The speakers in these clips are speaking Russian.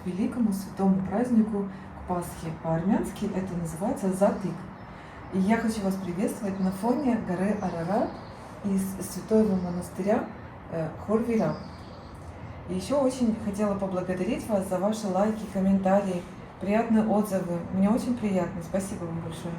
великому святому празднику, к Пасхе. По-армянски это называется Затык. И я хочу вас приветствовать на фоне горы Арарат из святого монастыря Хор-Вирап. И еще очень хотела поблагодарить вас за ваши лайки, комментарии, приятные отзывы. Мне очень приятно. Спасибо вам большое.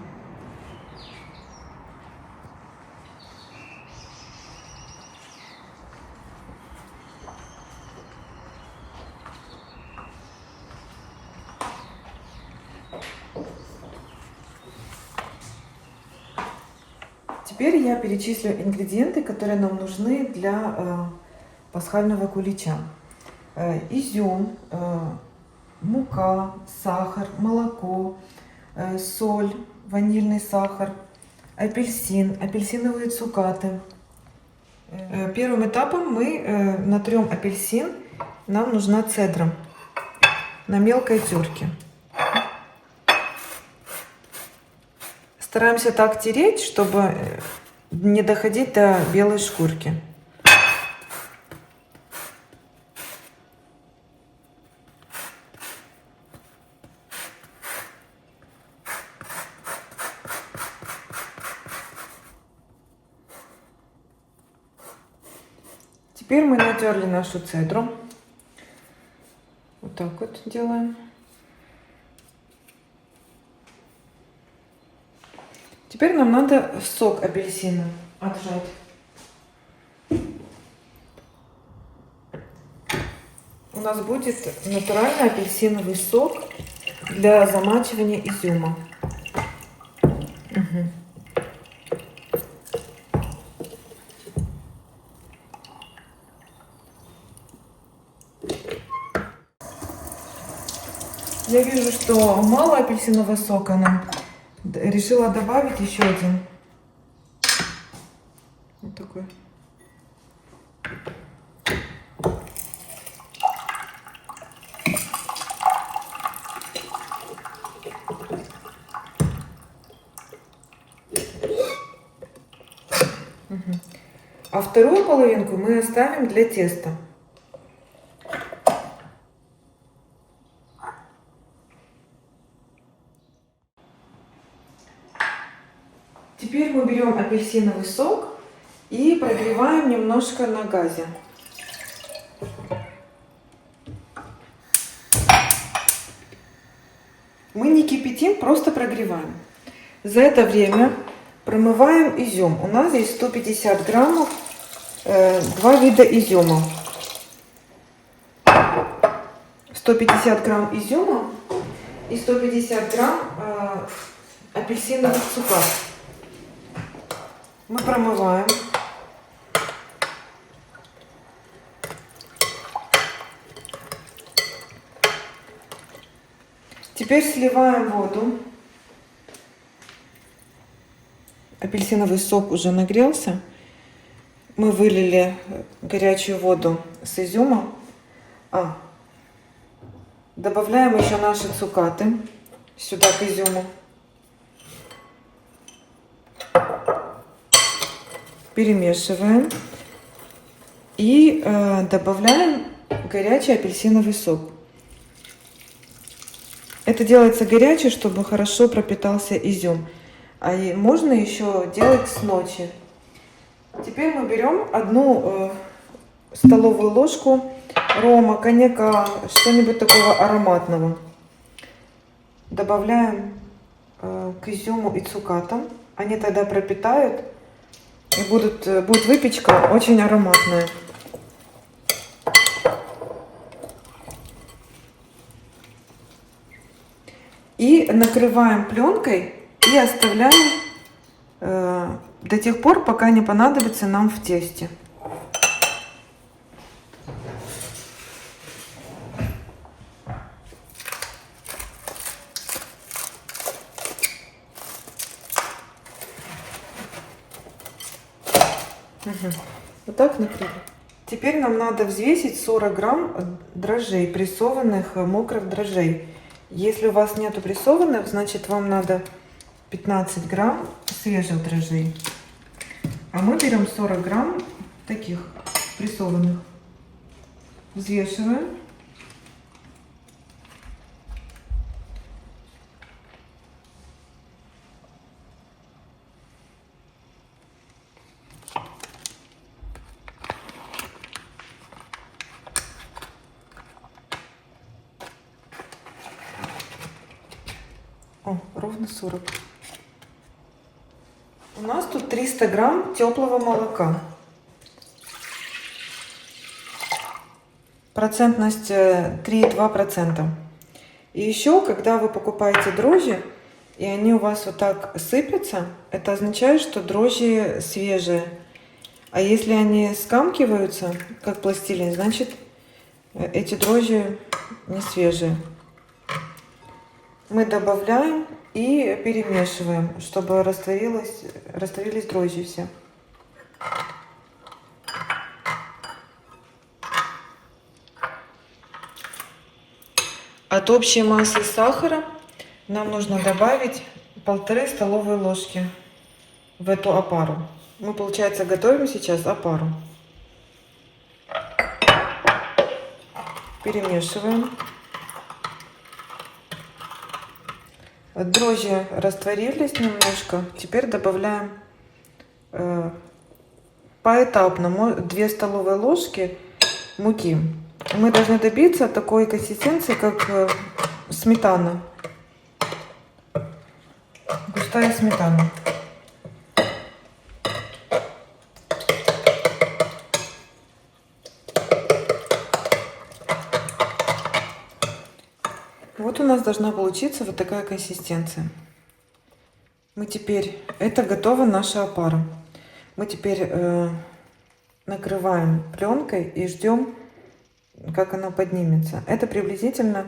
Теперь я перечислю ингредиенты, которые нам нужны для пасхального кулича. Изюм, мука, сахар, молоко, соль, ванильный сахар, апельсин, апельсиновые цукаты. Первым этапом мы натрем апельсин. Нам нужна цедра на мелкой терке. Стараемся так тереть, чтобы не доходить до белой шкурки. Теперь мы натерли нашу цедру. Вот так вот делаем. Теперь нам надо сок апельсина отжать. У нас будет натуральный апельсиновый сок для замачивания изюма. Я вижу, что мало апельсинового сока нам. Решила добавить еще один. Вот такой. А вторую половинку мы оставим для теста. Теперь мы берем апельсиновый сок и прогреваем немножко на газе. Мы не кипятим, просто прогреваем. За это время промываем изюм. У нас здесь 150 граммов, два вида изюма. 150 грамм изюма и 150 грамм апельсиновых цукат. Мы промываем. Теперь сливаем воду. Апельсиновый сок уже нагрелся. Мы вылили горячую воду с изюмом. Добавляем еще наши цукаты сюда к изюму. Перемешиваем и добавляем горячий апельсиновый сок. Это делается горячий, чтобы хорошо пропитался изюм. А можно еще делать с ночи. Теперь мы берем одну столовую ложку рома, коньяка, что-нибудь такого ароматного. Добавляем к изюму и цукатам. Они тогда пропитают. И будет выпечка очень ароматная. И накрываем пленкой и оставляем до тех пор, пока не понадобится нам в тесте. Вот так накрыли. Теперь нам надо взвесить 40 грамм дрожжей, прессованных мокрых дрожжей. Если у вас нету прессованных, значит вам надо 15 грамм свежих дрожжей. А мы берем 40 грамм таких прессованных. Взвешиваем. ровно 40. У нас тут 300 грамм теплого молока. Процентность 3,2%. И еще, когда вы покупаете дрожжи, и они у вас вот так сыпятся, это означает, что дрожжи свежие. А если они скамкиваются, как пластилин, значит, эти дрожжи не свежие. Мы добавляем и перемешиваем, чтобы растворились дрожжи все. От общей массы сахара нам нужно добавить 1,5 столовые ложки в эту опару. Мы, получается, готовим сейчас опару. Перемешиваем. Дрожжи растворились немножко. Теперь добавляем поэтапно 2 столовые ложки муки. Мы должны добиться такой консистенции, как сметана. Густая сметана. Вот у нас должна получиться вот такая консистенция. Это готова наша опара. Мы теперь накрываем пленкой и ждем, как она поднимется. Это приблизительно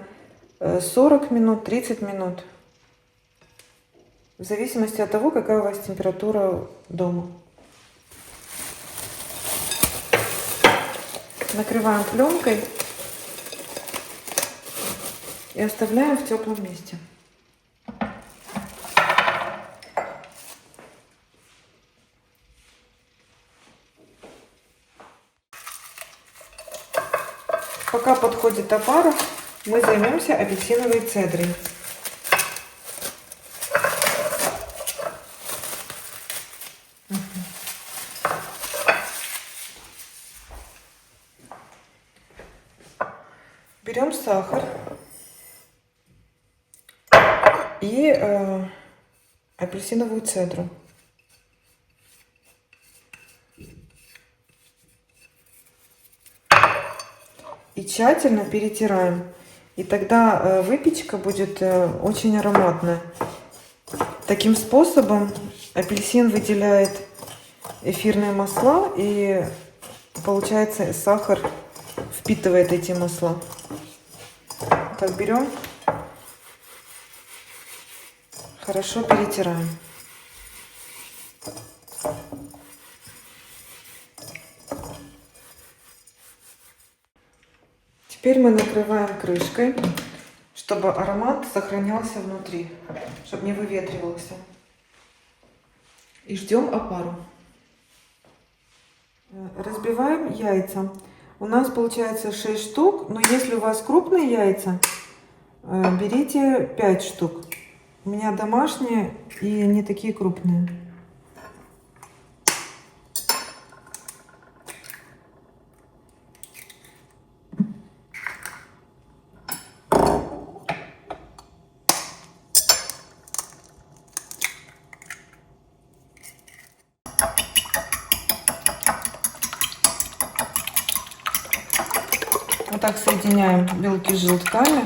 40 минут, 30 минут. В зависимости от того, какая у вас температура дома. Накрываем пленкой и оставляем в теплом месте. Пока подходит опара, мы займемся апельсиновой цедрой. Берем сахар и апельсиновую цедру. И тщательно перетираем. И тогда выпечка будет очень ароматная. Таким способом апельсин выделяет эфирные масла, и получается сахар впитывает эти масла. Так, берем, хорошо перетираем. Теперь мы накрываем крышкой, чтобы аромат сохранялся внутри, чтобы не выветривался. И ждем опару. Разбиваем яйца. У нас получается 6 штук, но если у вас крупные яйца, берите 5 штук. У меня домашние и не такие крупные. Вот так соединяем белки с желтками.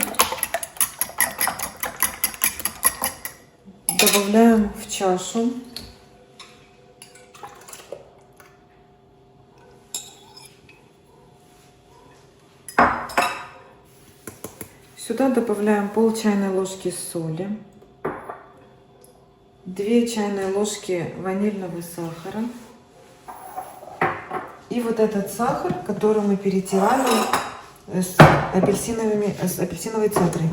Добавляем в чашу. Сюда добавляем пол чайной ложки соли, 2 чайные ложки ванильного сахара и вот этот сахар, который мы перетирали с апельсиновой цедрой.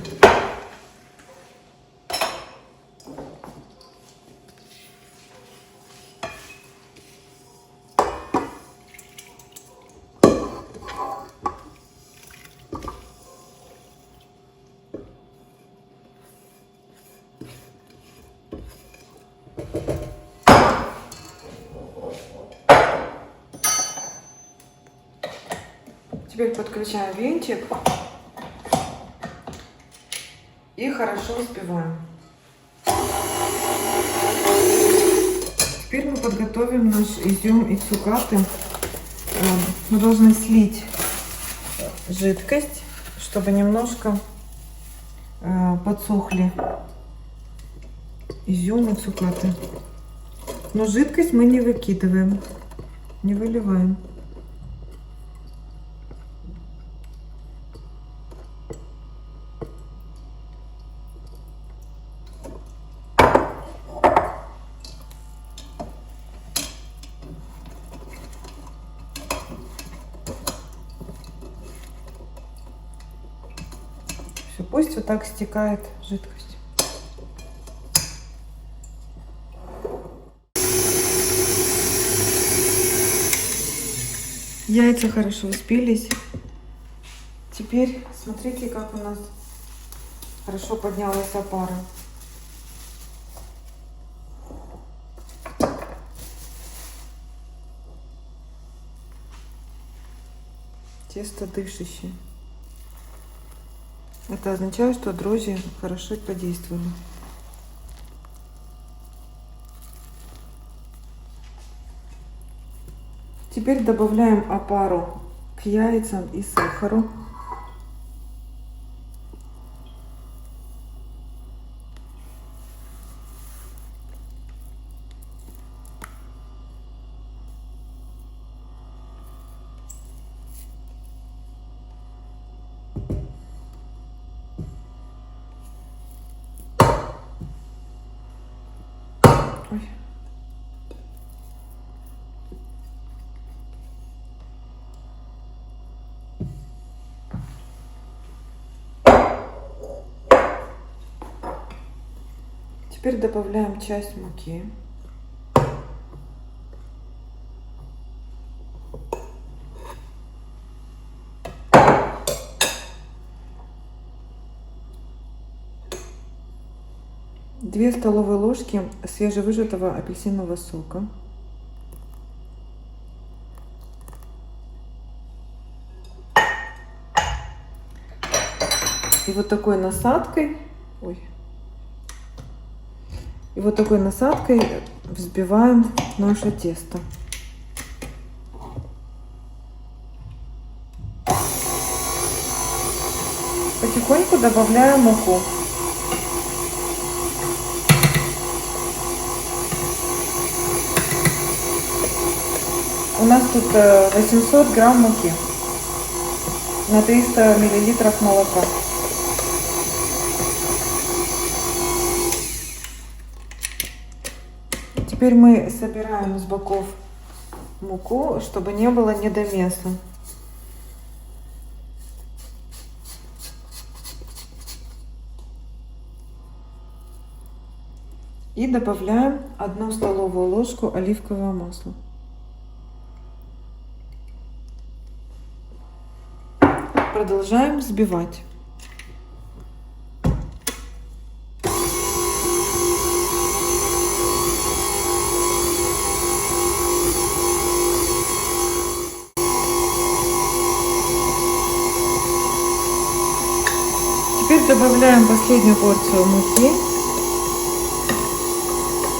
Теперь подключаем венчик и хорошо взбиваем. подготовим наш изюм и цукаты, мы должны слить жидкость, чтобы немножко подсохли изюм и цукаты. Но жидкость мы не выкидываем, не выливаем. Все, пусть вот так стекает жидкость. Яйца хорошо взбились. Теперь смотрите, как у нас хорошо поднялась опара. Тесто дышащее. Это означает, что дрожжи хорошо подействовали. Теперь добавляем опару к яйцам и сахару. Ой. Теперь добавляем часть муки. Две столовые ложки свежевыжатого апельсинового сока. И вот такой насадкой, взбиваем наше тесто. Потихоньку добавляем муку. У нас тут 800 грамм муки на 300 миллилитров молока. Теперь мы собираем с боков муку, чтобы не было недомеса. И добавляем 1 столовую ложку оливкового масла. Продолжаем взбивать. Теперь добавляем последнюю порцию муки.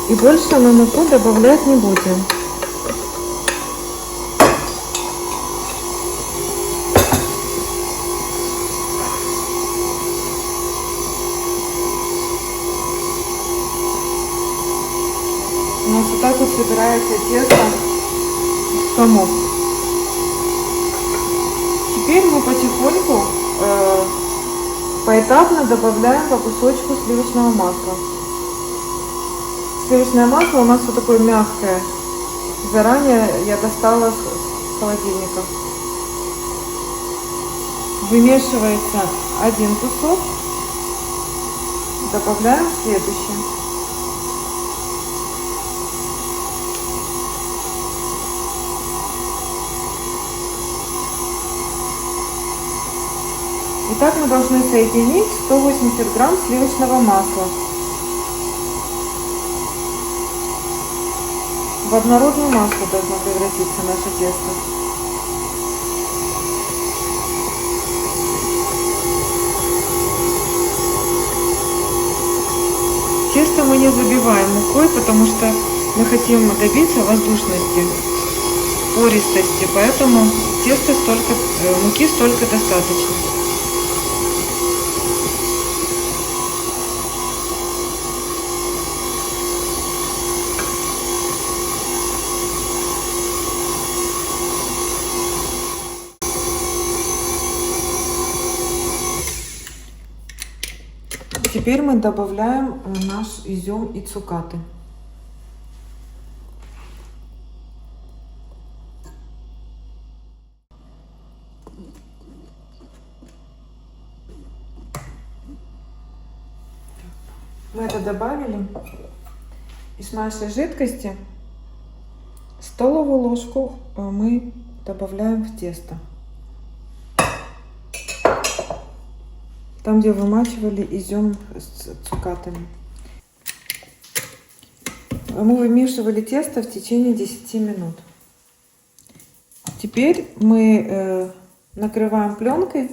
И больше мы муку добавлять не будем. У нас вот так вот собирается тесто в комок. Теперь мы потихоньку, поэтапно добавляем по кусочку сливочного масла. Сливочное масло у нас вот такое мягкое. Заранее я достала с холодильника. Вымешивается один кусок. Добавляем следующий. Итак, мы должны соединить 180 грамм сливочного масла в однородную массу. Должно превратиться наше тесто. Тесто мы не забиваем мукой, потому что Мы хотим добиться воздушности, пористости, поэтому теста столько, муки столько достаточно. Теперь мы добавляем наш изюм и цукаты. Мы это добавили. Из нашей жидкости столовую ложку мы добавляем в тесто. Там, где вымачивали изюм с цукатами. Мы вымешивали тесто в течение 10 минут. Теперь мы накрываем пленкой.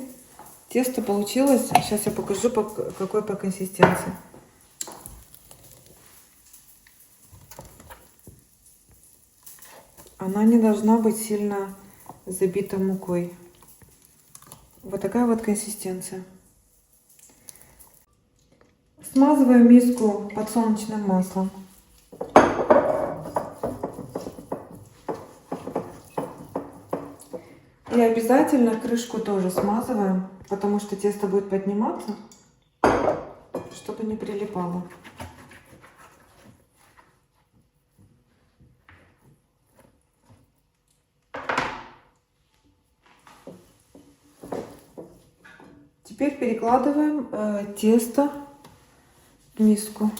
Тесто получилось. Сейчас я покажу, какой по консистенции. Она не должна быть сильно забита мукой. Вот такая вот консистенция. Смазываем миску подсолнечным маслом. И обязательно крышку тоже смазываем, потому что тесто будет подниматься, чтобы не прилипало. Теперь перекладываем тесто в миску.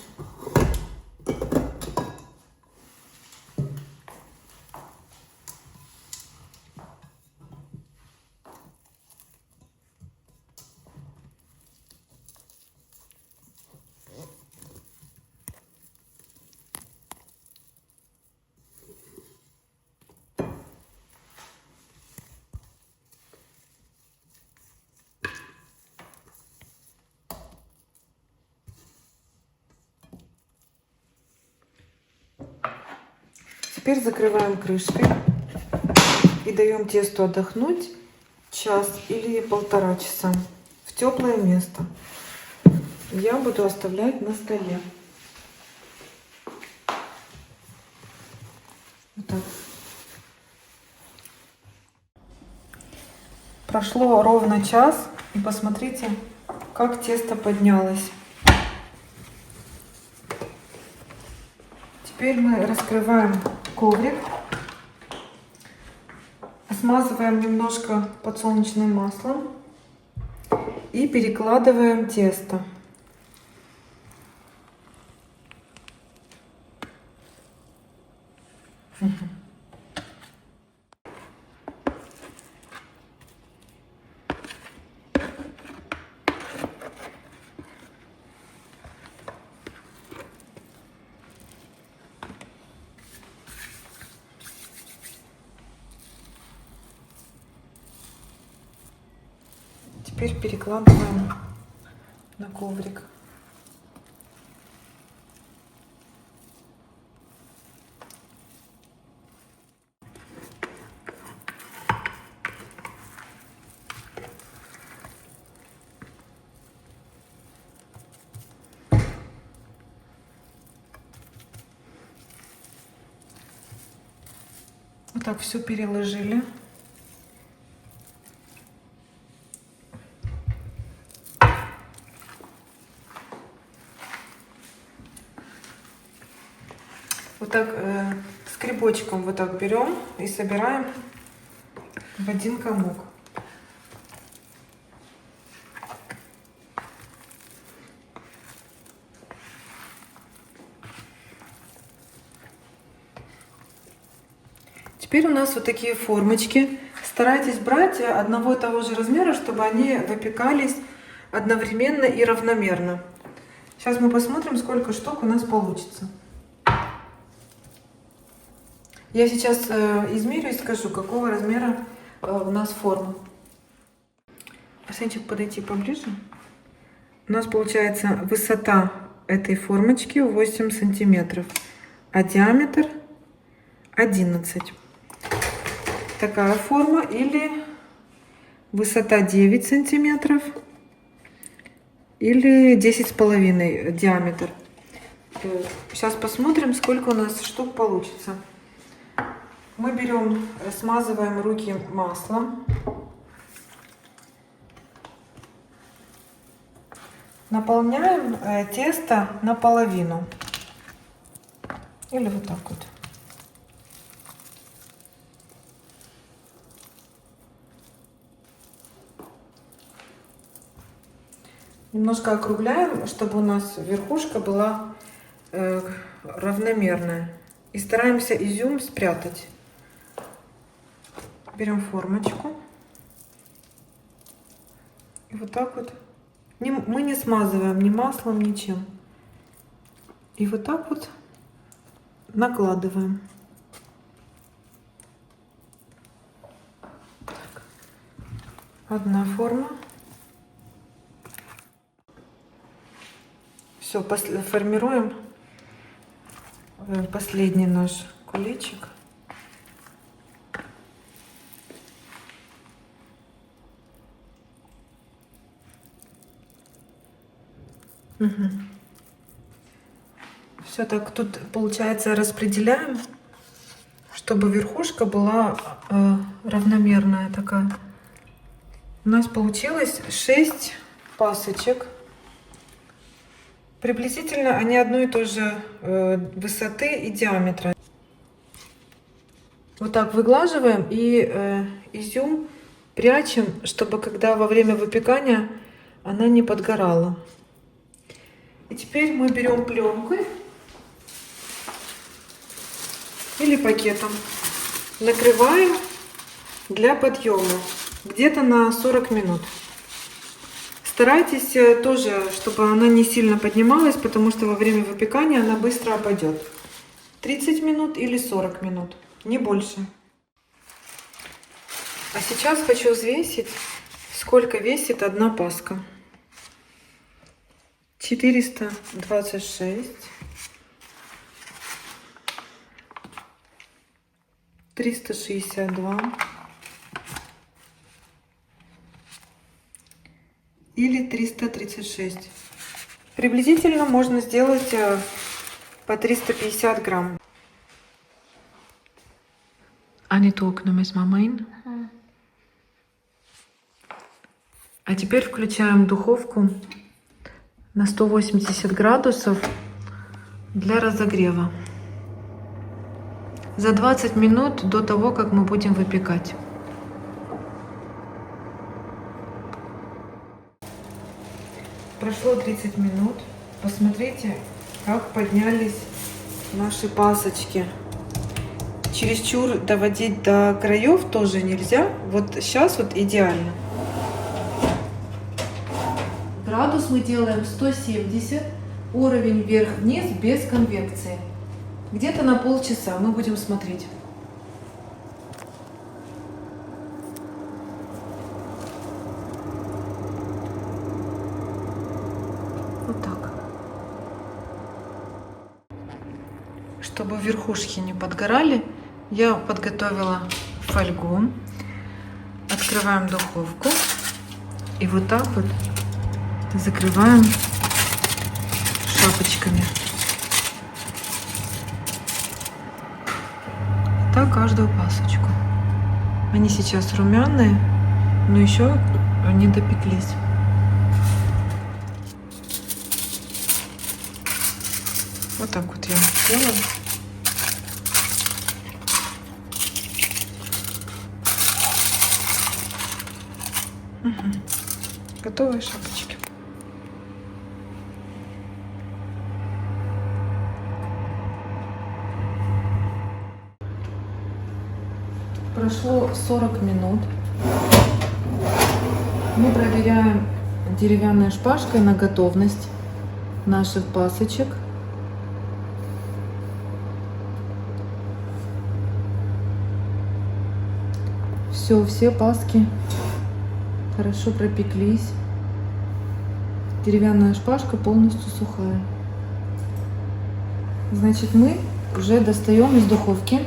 Теперь закрываем крышкой и даем тесту отдохнуть час или 1,5 часа в теплое место. Я буду оставлять на столе. Вот так. Прошло ровно час, и посмотрите, как тесто поднялось. Теперь мы раскрываем коврик, смазываем немножко подсолнечным маслом и перекладываем тесто. Теперь перекладываем на коврик. Вот так все переложили. Вот так скребочком вот так берем и собираем в один комок. Теперь у нас вот такие формочки. Старайтесь брать одного и того же размера, чтобы они выпекались одновременно и равномерно. Сейчас мы посмотрим, сколько штук у нас получится. Я сейчас измерю и скажу, какого размера у нас форма. Арсенчик, подойти поближе. У нас получается высота этой формочки 8 сантиметров. а диаметр 11. Такая форма. Или высота 9 сантиметров, или 10,5 диаметр. Сейчас посмотрим, сколько у нас штук получится. Мы берем, смазываем руки маслом. Наполняем тесто наполовину. Или вот так вот. Немножко округляем, чтобы у нас верхушка была равномерная. И стараемся изюм спрятать. Берем формочку. И вот так вот. Мы не смазываем ни маслом, ничем. И вот так вот накладываем. Так. Одна форма. Все, формируем последний наш куличик. Угу. Все так тут получается распределяем, чтобы верхушка была равномерная такая. У нас получилось 6 пасочек. Приблизительно они одной и той же высоты и диаметра. Вот так выглаживаем и изюм прячем, чтобы когда во время выпекания она не подгорала. И теперь мы берем пленку или пакетом, накрываем для подъема где-то на 40 минут. Старайтесь тоже, чтобы она не сильно поднималась, потому что во время выпекания она быстро опадет. 30 минут или 40 минут, не больше. А сейчас хочу взвесить, сколько весит одна паска. 426, 362 или 336. Приблизительно можно сделать по 350 грамм. Они толкнули с мамой. А теперь включаем духовку на 180 градусов для разогрева. За 20 минут до того, как мы будем выпекать. Прошло 30 минут. Посмотрите, как поднялись наши пасочки. Чересчур доводить до краев тоже нельзя. Вот сейчас вот идеально. Градус мы делаем 170, уровень вверх-вниз без конвекции. Где-то на полчаса мы будем смотреть. Вот так. Чтобы верхушки не подгорали, я подготовила фольгу. Открываем духовку и вот так вот закрываем шапочками. Так каждую пасочку. Они сейчас румяные, но еще не допеклись. Вот так вот я делаю. Угу. Готовые шапочки. Прошло 40 минут. Мы проверяем деревянной шпажкой на готовность наших пасочек. Все паски хорошо пропеклись. Деревянная шпажка полностью сухая. Значит, мы уже достаем из духовки.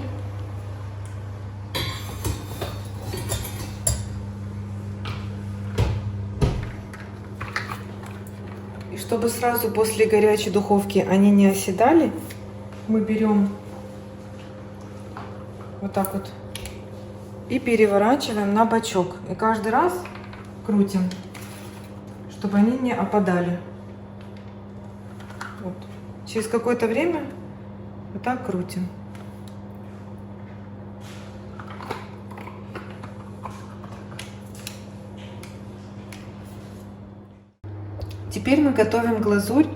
И чтобы сразу после горячей духовки они не оседали, мы берем вот так вот и переворачиваем на бочок. И каждый раз крутим, чтобы они не опадали. Вот. Через какое-то время вот так крутим. Теперь мы готовим глазурь.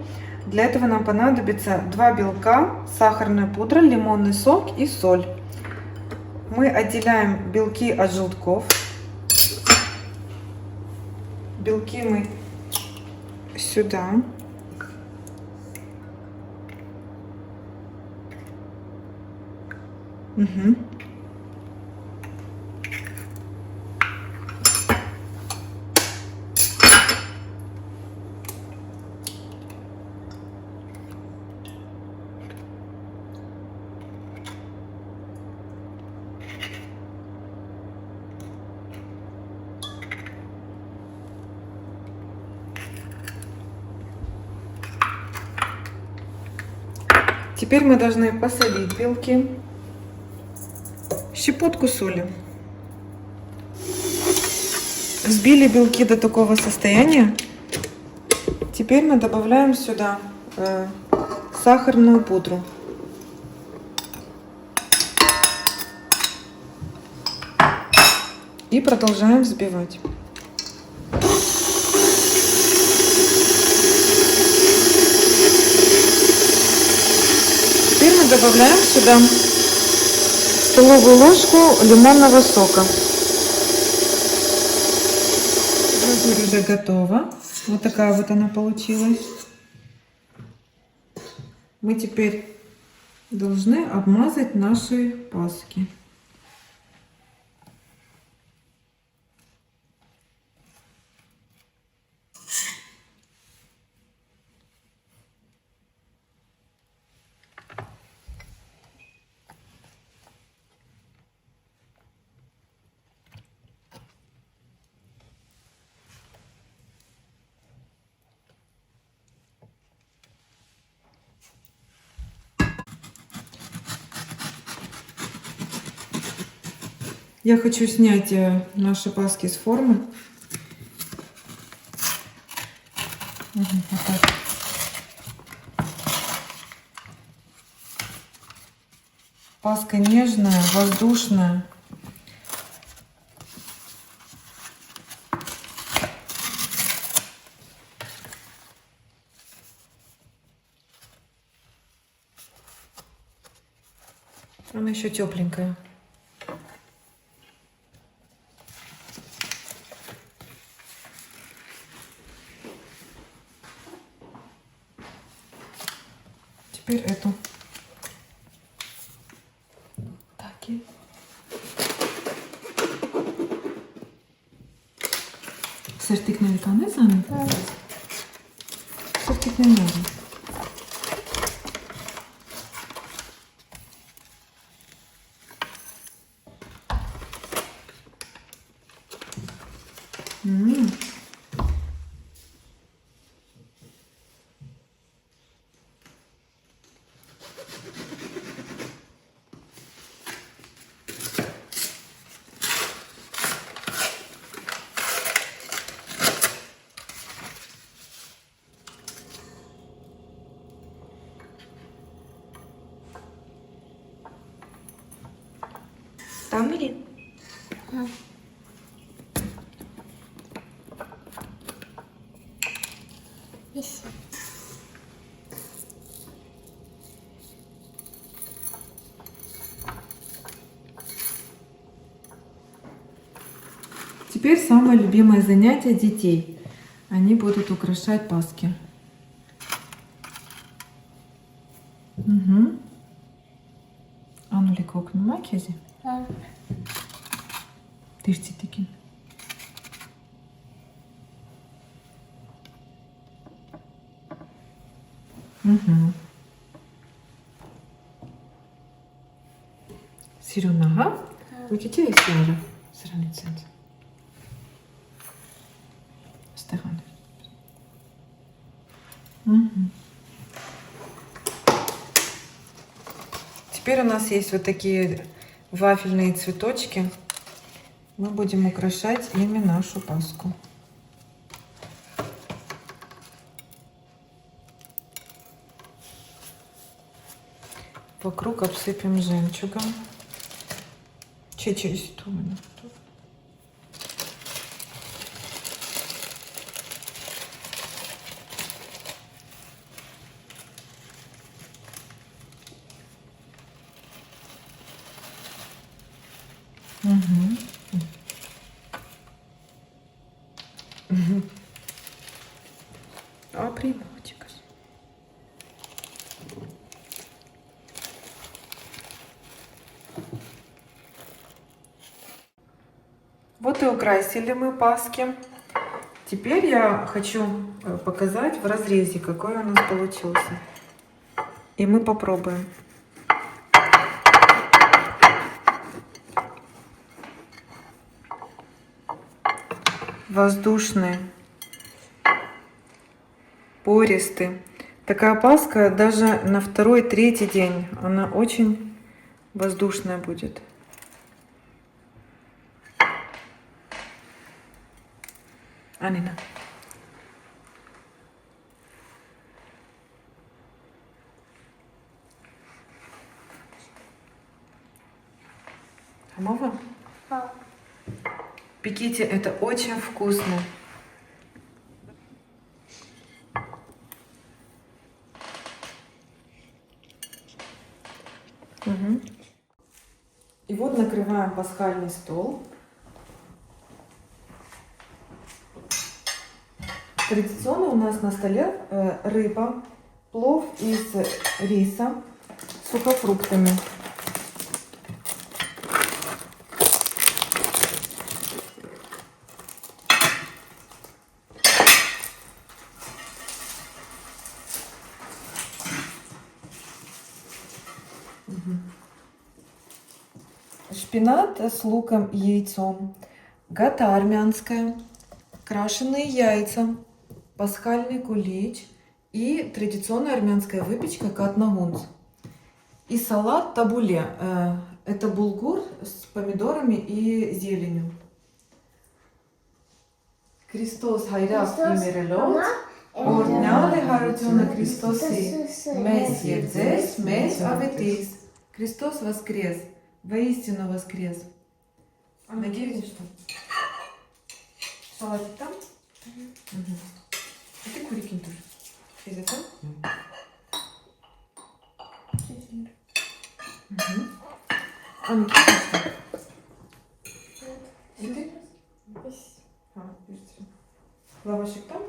Для этого нам понадобится 2 белка, сахарная пудра, лимонный сок и соль. Мы отделяем белки от желтков. Белки мы сюда. Угу. Теперь мы должны посолить белки, щепотку соли. Взбили белки до такого состояния. Теперь мы добавляем сюда сахарную пудру. И продолжаем взбивать. Теперь мы добавляем сюда столовую ложку лимонного сока. Глазурь уже готова. Вот такая вот она получилась. Мы теперь должны обмазать наши пасхи. Я хочу снять наши паски с формы. Вот так. Паска нежная, воздушная. Она еще тепленькая. Теперь эту. Так и. Sertikleri kanısan? Evet. Sertikleri ne? Там или? Yes. Теперь самое любимое занятие детей. Они будут украшать паски. Угу. Анули кокну макиязи? Тышти такие. Угу. Сирюнага. Ülkece esnara. Страница. Стакан. Теперь у нас есть вот такие вафельные цветочки. Мы будем украшать ими нашу пасху. Вокруг обсыпем жемчугом. Через ту. А примочек. Вот и украсили мы паски. Теперь я хочу показать в разрезе, какой у нас получился. И мы попробуем. Воздушный, пористый. Такая паска даже на второй-третий день. Она очень воздушная будет. Анина. Мама? Пеките, это очень вкусно. И вот накрываем пасхальный стол. Традиционно у нас на столе рыба, плов из риса с сухофруктами. Шпинат с луком и яйцом, гата армянская, крашеные яйца, пасхальный кулич и традиционная армянская выпечка катнагунц. И салат табуле. Это булгур с помидорами и зеленью. Христос хайрав имерелот, орняле харутюна Христоси, мес евзес, мес аветис. Христос воскрес, воистину воскрес. Надеюсь, что? Салатик там? А ты курикин тоже. Из этого? А ну что? И ты? Лавашик там?